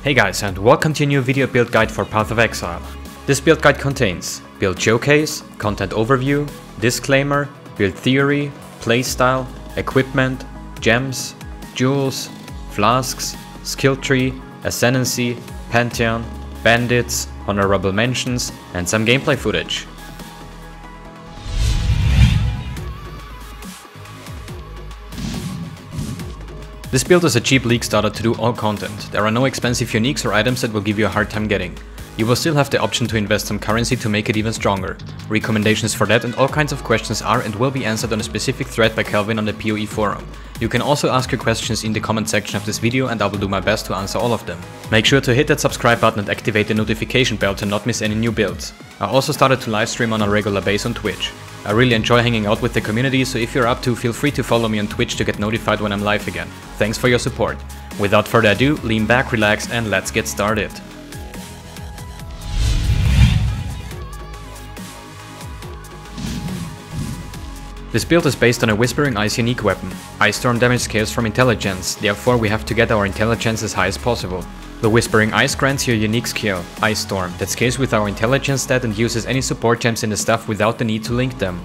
Hey guys, and welcome to a new video build guide for Path of Exile. This build guide contains build showcase, content overview, disclaimer, build theory, playstyle, equipment, gems, jewels, flasks, skill tree, Ascendancy, Pantheon, Bandits, honorable mentions, and some gameplay footage. This build is a cheap league starter to do all content. There are no expensive uniques or items that will give you a hard time getting. You will still have the option to invest some currency to make it even stronger. Recommendations for that and all kinds of questions are and will be answered on a specific thread by Kelvynn on the PoE forum. You can also ask your questions in the comment section of this video and I will do my best to answer all of them. Make sure to hit that subscribe button and activate the notification bell to not miss any new builds. I also started to live stream on a regular basis on Twitch. I really enjoy hanging out with the community, so if you're up to, feel free to follow me on Twitch to get notified when I'm live again. Thanks for your support. Without further ado, lean back, relax, and let's get started. This build is based on a Whispering Ice unique weapon. Ice Storm damage scales from intelligence, therefore we have to get our intelligence as high as possible. The Whispering Ice grants you a unique skill, Ice Storm, that scales with our intelligence stat and uses any support gems in the stuff without the need to link them.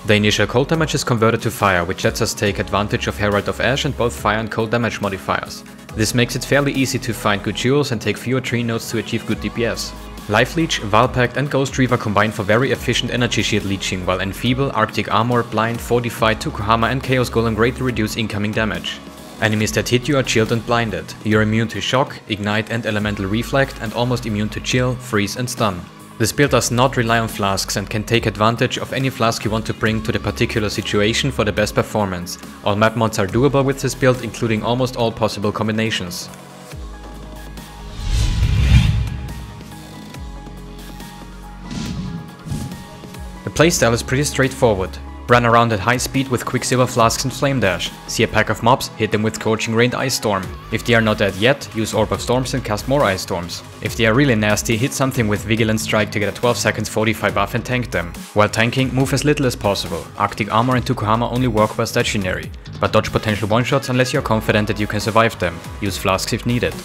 The initial cold damage is converted to fire, which lets us take advantage of Herald of Ash and both fire and cold damage modifiers. This makes it fairly easy to find good jewels and take fewer tree nodes to achieve good DPS. Life Leech, Valpact and Ghost Reaver combine for very efficient energy shield leeching, while Enfeeble, Arctic Armor, Blind, Fortified, Tukuhama and Chaos Golem greatly reduce incoming damage. Enemies that hit you are chilled and blinded. You're immune to shock, ignite and elemental reflect and almost immune to chill, freeze and stun. This build does not rely on flasks and can take advantage of any flask you want to bring to the particular situation for the best performance. All map mods are doable with this build, including almost all possible combinations. The playstyle is pretty straightforward. Run around at high speed with Quicksilver Flasks and Flame Dash. See a pack of mobs, hit them with Scorching Ray and Ice Storm. If they are not dead yet, use Orb of Storms and cast more Ice Storms. If they are really nasty, hit something with Vigilant Strike to get a 12 seconds 45 buff and tank them. While tanking, move as little as possible. Arctic Armor and Tukuhama only work while stationary, but dodge potential one-shots unless you are confident that you can survive them. Use Flasks if needed.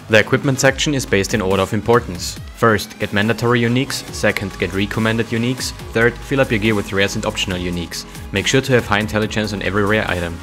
The equipment section is based in order of importance. First, get mandatory uniques, second, get recommended uniques, third, fill up your gear with rares and optional uniques. Make sure to have high intelligence on every rare item.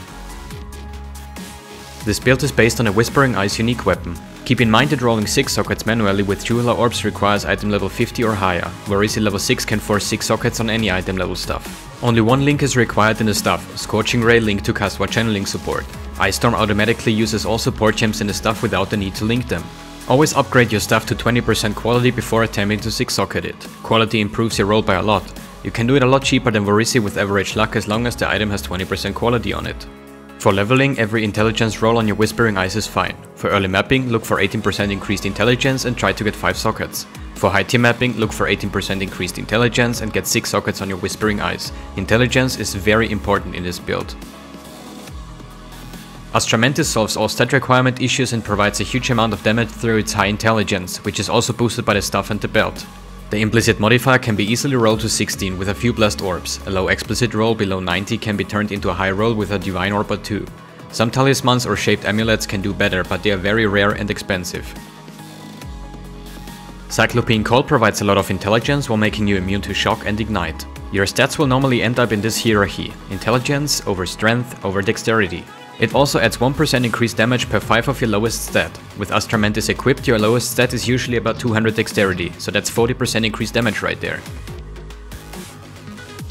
This build is based on a Whispering Ice unique weapon. Keep in mind that rolling 6 sockets manually with Jeweler Orbs requires item level 50 or higher, whereas level 6 can force 6 sockets on any item level stuff. Only one link is required in the stuff, Scorching Ray link to cast War Channeling support. Ice Storm automatically uses all support gems in the stuff without the need to link them. Always upgrade your stuff to 20% quality before attempting to 6-socket it. Quality improves your roll by a lot. You can do it a lot cheaper than Vorisi with average luck as long as the item has 20% quality on it. For leveling, every intelligence roll on your Whispering Ice is fine. For early mapping, look for 18% increased intelligence and try to get 5 sockets. For high tier mapping, look for 18% increased intelligence and get 6 sockets on your Whispering Ice. Intelligence is very important in this build. Ascendancy solves all stat requirement issues and provides a huge amount of damage through its high intelligence, which is also boosted by the stuff and the belt. The implicit modifier can be easily rolled to 16 with a few blessed orbs. A low explicit roll below 90 can be turned into a high roll with a divine orb or 2. Some talismans or shaped amulets can do better, but they are very rare and expensive. Cyclopean Cold provides a lot of intelligence while making you immune to shock and ignite. Your stats will normally end up in this hierarchy: intelligence over strength over dexterity. It also adds 1% increased damage per 5 of your lowest stat. With Ascendancy equipped, your lowest stat is usually about 200 dexterity, so that's 40% increased damage right there.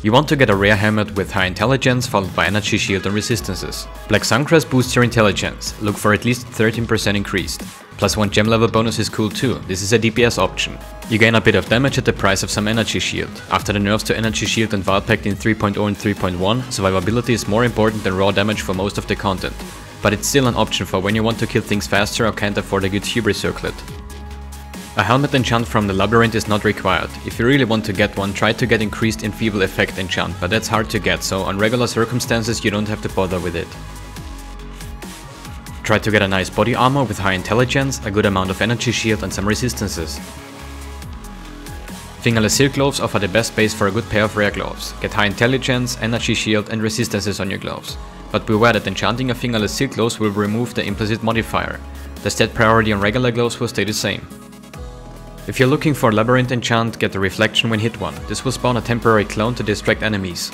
You want to get a rare helmet with high intelligence followed by energy shield and resistances. Black Suncrest boosts your intelligence, look for at least 13% increased. Plus 1 gem level bonus is cool too, this is a DPS option. You gain a bit of damage at the price of some energy shield. After the nerfs to energy shield and Valpact in 3.0 and 3.1, survivability is more important than raw damage for most of the content. But it's still an option for when you want to kill things faster or can't afford a good hubris circlet. A helmet enchant from the labyrinth is not required. If you really want to get one, try to get increased Enfeeble effect enchant, but that's hard to get, so on regular circumstances you don't have to bother with it. Try to get a nice body armor with high intelligence, a good amount of energy shield and some resistances. Fingerless silk gloves offer the best base for a good pair of rare gloves. Get high intelligence, energy shield and resistances on your gloves. But beware that enchanting a fingerless silk gloves will remove the implicit modifier. The stat priority on regular gloves will stay the same. If you're looking for a labyrinth enchant, get the reflection when hit one. This will spawn a temporary clone to distract enemies.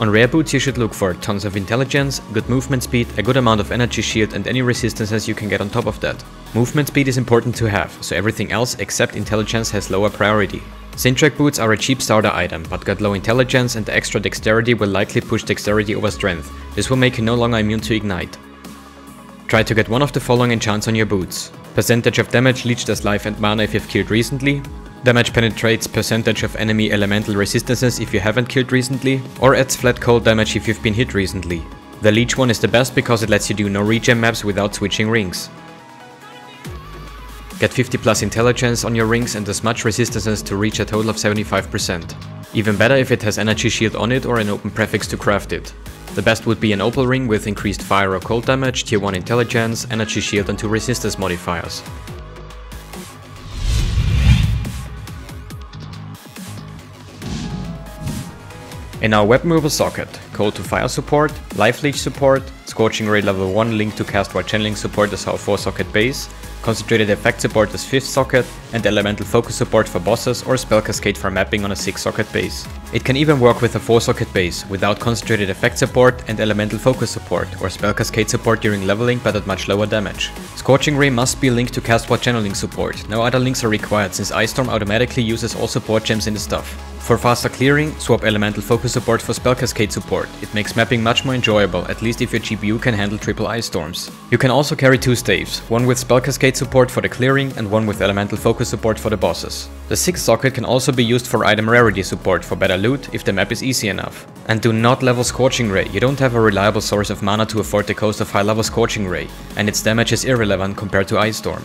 On rare boots you should look for tons of intelligence, good movement speed, a good amount of energy shield and any resistances you can get on top of that. Movement speed is important to have, so everything else except intelligence has lower priority. Syntrack boots are a cheap starter item, but got low intelligence and the extra dexterity will likely push dexterity over strength. This will make you no longer immune to ignite. Try to get one of the following enchants on your boots. Percentage of damage leached as life and mana if you've killed recently. Damage penetrates percentage of enemy elemental resistances if you haven't killed recently, or adds flat cold damage if you've been hit recently. The leech one is the best because it lets you do no regen maps without switching rings. Get 50 plus intelligence on your rings and as much resistances to reach a total of 75%. Even better if it has energy shield on it or an open prefix to craft it. The best would be an opal ring with increased fire or cold damage, tier 1 intelligence, energy shield and 2 resistance modifiers. In our weapon removal socket, cold to fire support, life leech support, scorching ray level 1 linked to cast while channeling support as our 4 socket base, concentrated effect support as 5th socket, and elemental focus support for bosses or spell cascade for mapping on a 6 socket base. It can even work with a 4 socket base without concentrated effect support and elemental focus support or spell cascade support during leveling but at much lower damage. Scorching ray must be linked to cast while channeling support. No other links are required since Ice Storm automatically uses all support gems in the stuff. For faster clearing, swap elemental focus support for spell cascade support. It makes mapping much more enjoyable, at least if your GPU can handle triple ice storms. You can also carry 2 staves, one with spell cascade support for the clearing and one with elemental focus support for the bosses. The 6th socket can also be used for item rarity support for better loot if the map is easy enough. And do not level Scorching Ray, you don't have a reliable source of mana to afford the cost of high level Scorching Ray, and its damage is irrelevant compared to Ice Storm.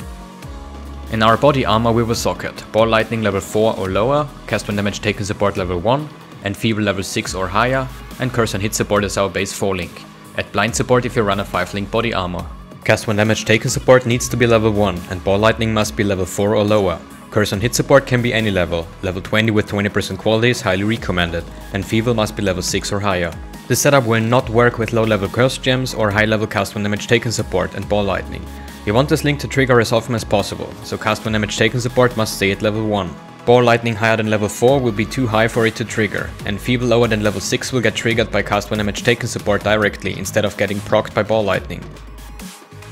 In our body armor we will socket Ball Lightning level 4 or lower, cast when damage taken support level 1, and Feeble level 6 or higher, and Curse and hit support as our base 4 link. Add blind support if you run a 5 link body armor. Cast when damage taken support needs to be level 1, and Ball Lightning must be level 4 or lower. Curse on hit support can be any level, level 20 with 20% quality is highly recommended, and Feeble must be level 6 or higher. This setup will not work with low level curse gems or high level cast when damage taken support and Ball Lightning. You want this link to trigger as often as possible, so cast when damage taken support must stay at level 1. Ball Lightning higher than level 4 will be too high for it to trigger, and Feeble lower than level 6 will get triggered by cast when damage taken support directly instead of getting procced by Ball Lightning.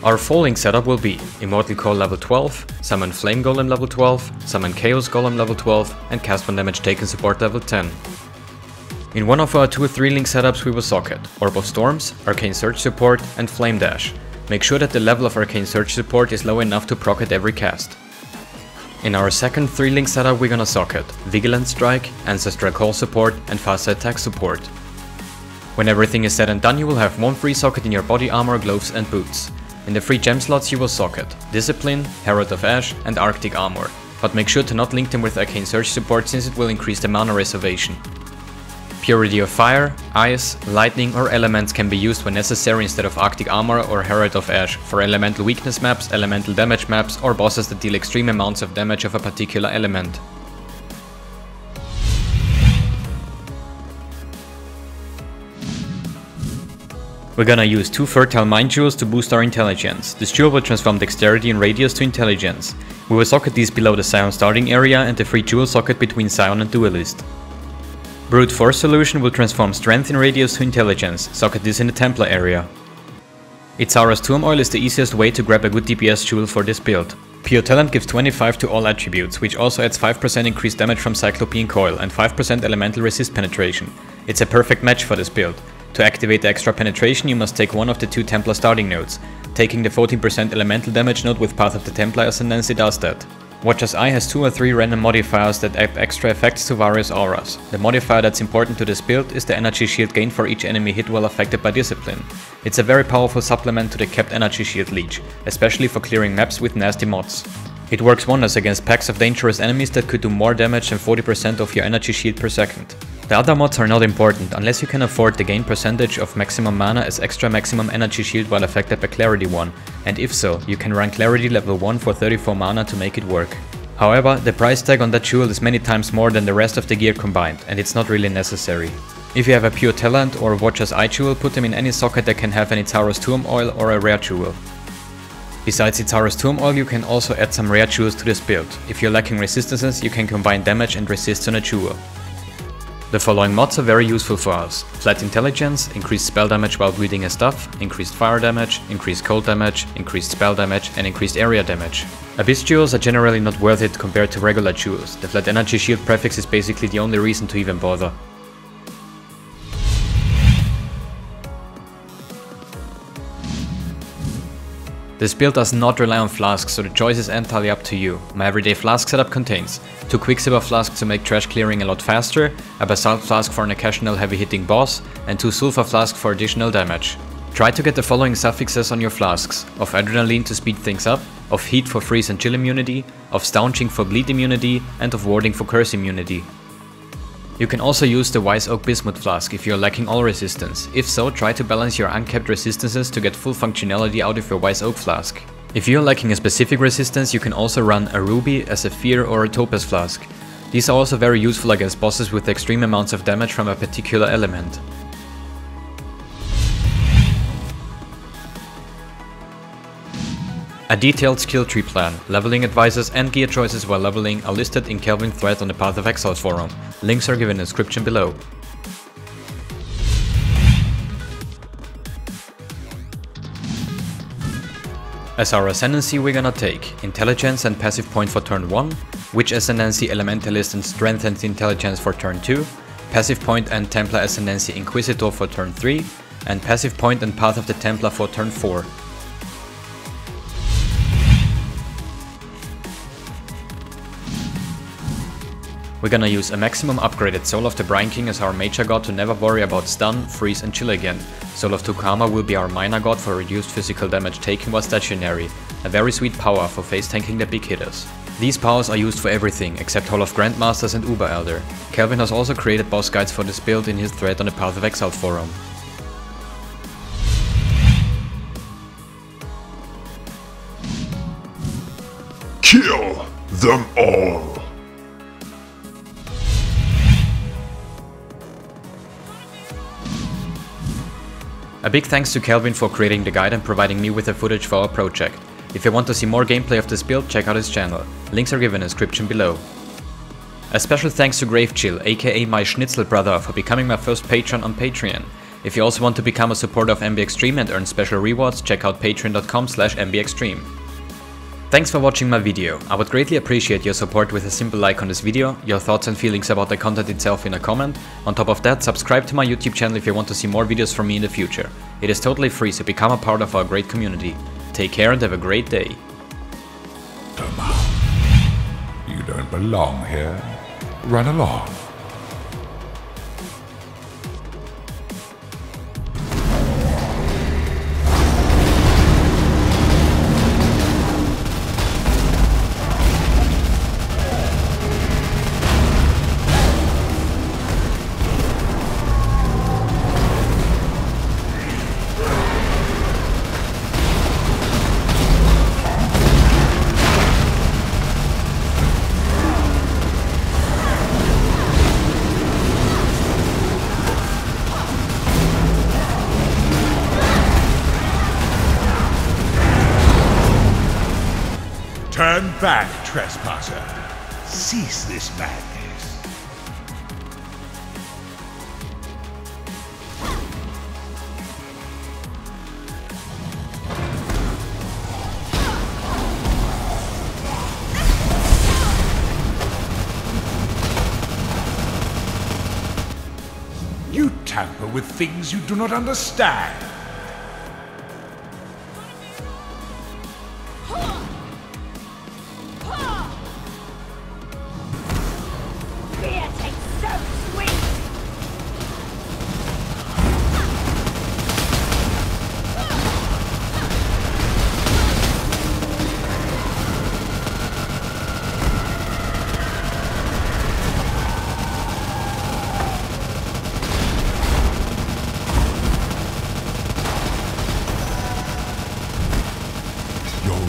Our falling setup will be Immortal Core level 12, Summon Flame Golem level 12, Summon Chaos Golem level 12 and cast when damage taken support level 10. In one of our 2 or 3 link setups we will socket Orb of Storms, Arcane Surge support and Flame Dash. Make sure that the level of Arcane Surge support is low enough to proc at every cast. In our second 3 link setup we're gonna socket Vigilant Strike, Ancestral Call support and Faster Attack support. When everything is said and done you will have 1 free socket in your body armor, gloves and boots. In the free gem slots you will socket Discipline, Herald of Ash and Arctic Armor, but make sure to not link them with Arcane Surge support since it will increase the mana reservation. Purity of Fire, Ice, Lightning or Elements can be used when necessary instead of Arctic Armor or Herald of Ash for elemental weakness maps, elemental damage maps or bosses that deal extreme amounts of damage of a particular element. We're gonna use 2 Fertile Mind Jewels to boost our intelligence. This jewel will transform dexterity and radius to intelligence. We will socket these below the Scion starting area and the free jewel socket between Scion and Duelist. Brute Force Solution will transform strength in radius to intelligence. Socket this in the Templar area. Itzaura's Tomb Oil is the easiest way to grab a good DPS jewel for this build. Pure Talent gives 25 to all attributes, which also adds 5% increased damage from Cyclopean Coil and 5% elemental resist penetration. It's a perfect match for this build. To activate the extra penetration you must take one of the 2 Templar starting nodes. Taking the 14% elemental damage node with Path of the Templar Ascendancy does that. Watcher's Eye has 2 or 3 random modifiers that add extra effects to various auras. The modifier that's important to this build is the energy shield gained for each enemy hit while affected by Discipline. It's a very powerful supplement to the kept energy shield leech, especially for clearing maps with nasty mods. It works wonders against packs of dangerous enemies that could do more damage than 40% of your energy shield per second. The other mods are not important unless you can afford the gain percentage of maximum mana as extra maximum energy shield while affected by Clarity 1, and if so, you can run Clarity level 1 for 34 mana to make it work. However, the price tag on that jewel is many times more than the rest of the gear combined, and it's not really necessary. If you have a pure talent or Watcher's Eye jewel, put them in any socket that can have an Itaro's Tomb oil or a rare jewel. Besides Itaro's Tomb oil, you can also add some rare jewels to this build. If you're lacking resistances, you can combine damage and resist on a jewel. The following mods are very useful for us: Flat Intelligence, increased spell damage while wielding a staff, increased fire damage, increased cold damage, increased spell damage, and increased area damage. Abyss jewels are generally not worth it compared to regular jewels. The Flat Energy Shield prefix is basically the only reason to even bother. This build does not rely on flasks, so the choice is entirely up to you. My everyday flask setup contains 2 Quicksilver flasks to make trash clearing a lot faster, a Basalt flask for an occasional heavy hitting boss, and 2 Sulfur flasks for additional damage. Try to get the following suffixes on your flasks: of Adrenaline to speed things up, of Heat for freeze and chill immunity, of Staunching for bleed immunity, and of Warding for curse immunity. You can also use the Wise Oak Bismuth flask if you're lacking all resistance. If so, try to balance your uncapped resistances to get full functionality out of your Wise Oak flask. If you're lacking a specific resistance, you can also run a Ruby, a Sapphire, or a Topaz flask. These are also very useful against bosses with extreme amounts of damage from a particular element. A detailed skill tree plan, leveling advices and gear choices while leveling are listed in Kelvynn thread on the Path of Exile forum. Links are given in the description below. As our Ascendancy we're gonna take Intelligence and Passive Point for turn 1, Witch Ascendancy Elementalist and Strengthened Intelligence for turn 2, Passive Point and Templar Ascendancy Inquisitor for turn 3, and Passive Point and Path of the Templar for turn 4. We're gonna use a maximum upgraded Soul of the Brine King as our Major God to never worry about stun, freeze and chill again. Soul of Tukama will be our Minor God for reduced physical damage taken while stationary, a very sweet power for face tanking the big hitters. These powers are used for everything except Hall of Grandmasters and Uber Elder. Kelvynn has also created boss guides for this build in his thread on the Path of Exile forum. Kill them all! A big thanks to Kelvynn for creating the guide and providing me with the footage for our project. If you want to see more gameplay of this build, check out his channel. Links are given in the description below. A special thanks to Gravechill, aka my Schnitzel brother, for becoming my first patron on Patreon. If you also want to become a supporter of mbXtreme and earn special rewards, check out patreon.com/mbXtreme. Thanks for watching my video. I would greatly appreciate your support with a simple like on this video, your thoughts and feelings about the content itself in a comment. On top of that, subscribe to my YouTube channel if you want to see more videos from me in the future. It is totally free, so become a part of our great community. Take care and have a great day. You don't belong here. Run along. Turn back, trespasser. Cease this madness. You tamper with things you do not understand.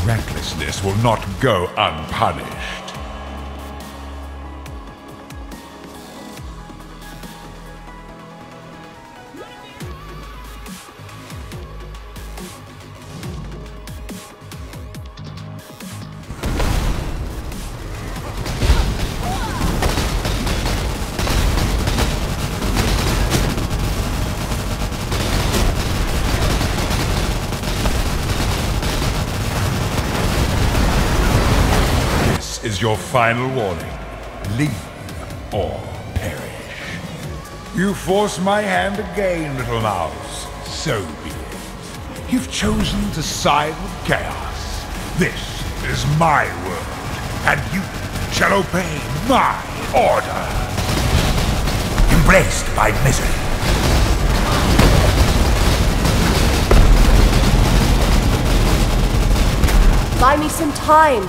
Recklessness will not go unpunished. is your final warning. Leave or perish. You force my hand again, little mouse. So be it. You've chosen to side with chaos. This is my world, and you shall obey my order. Embraced by misery. Buy me some time.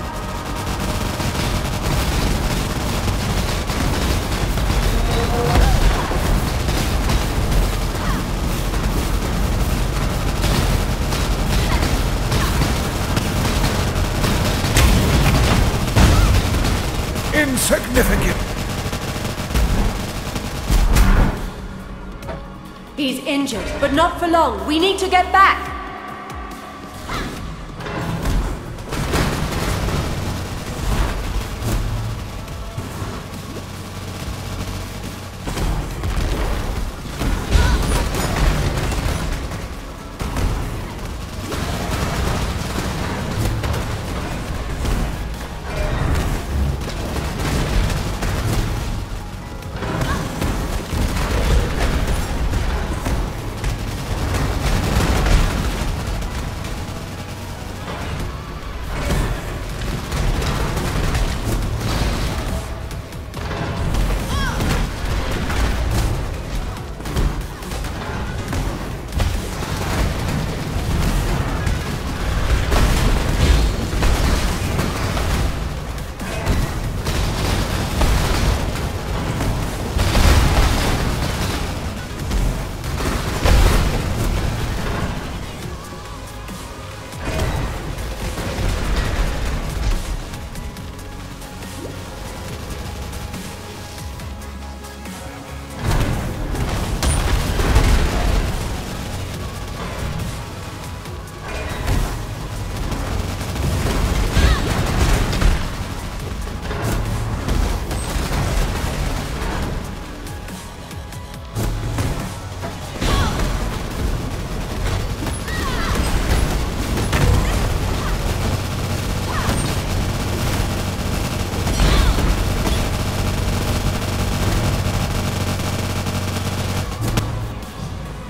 Insignificant. He's injured, but not for long. We need to get back.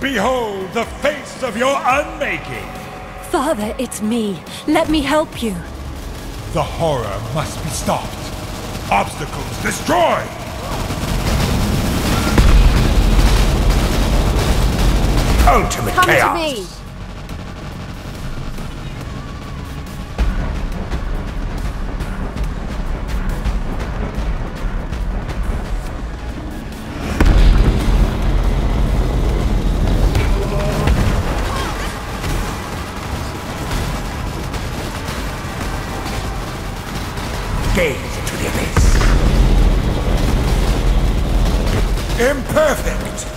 Behold the face of your unmaking! Father, it's me. Let me help you. The horror must be stopped. Obstacles destroyed! Ultimate Come chaos! to me. Gaze into the abyss. Imperfect!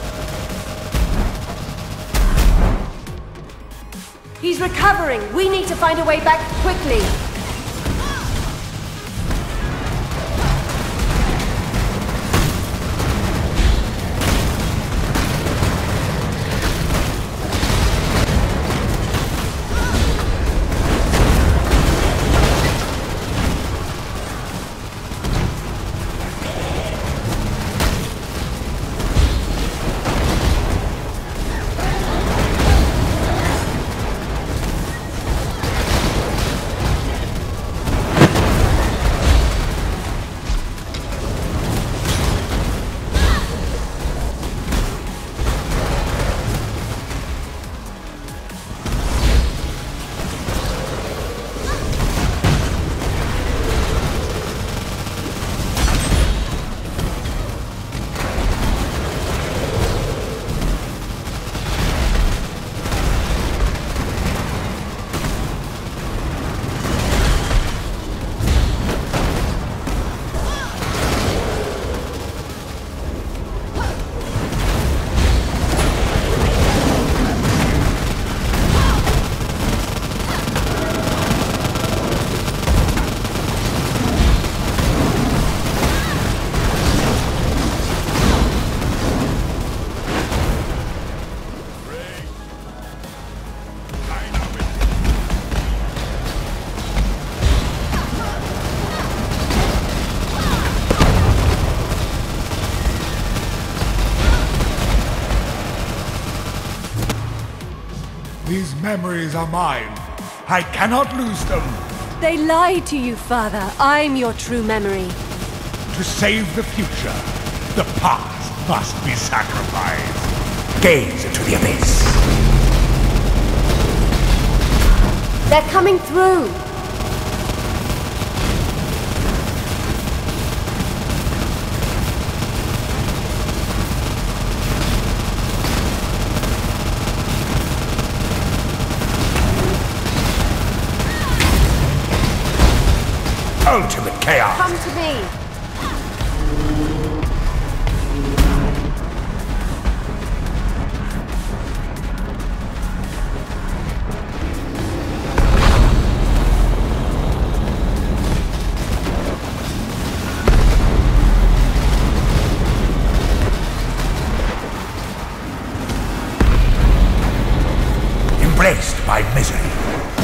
He's recovering. We need to find a way back quickly. These memories are mine. I cannot lose them. They lied to you, Father. I'm your true memory. To save the future, the past must be sacrificed. Gaze into the abyss. They're coming through. Ultimate chaos! Come to me! Embraced by misery.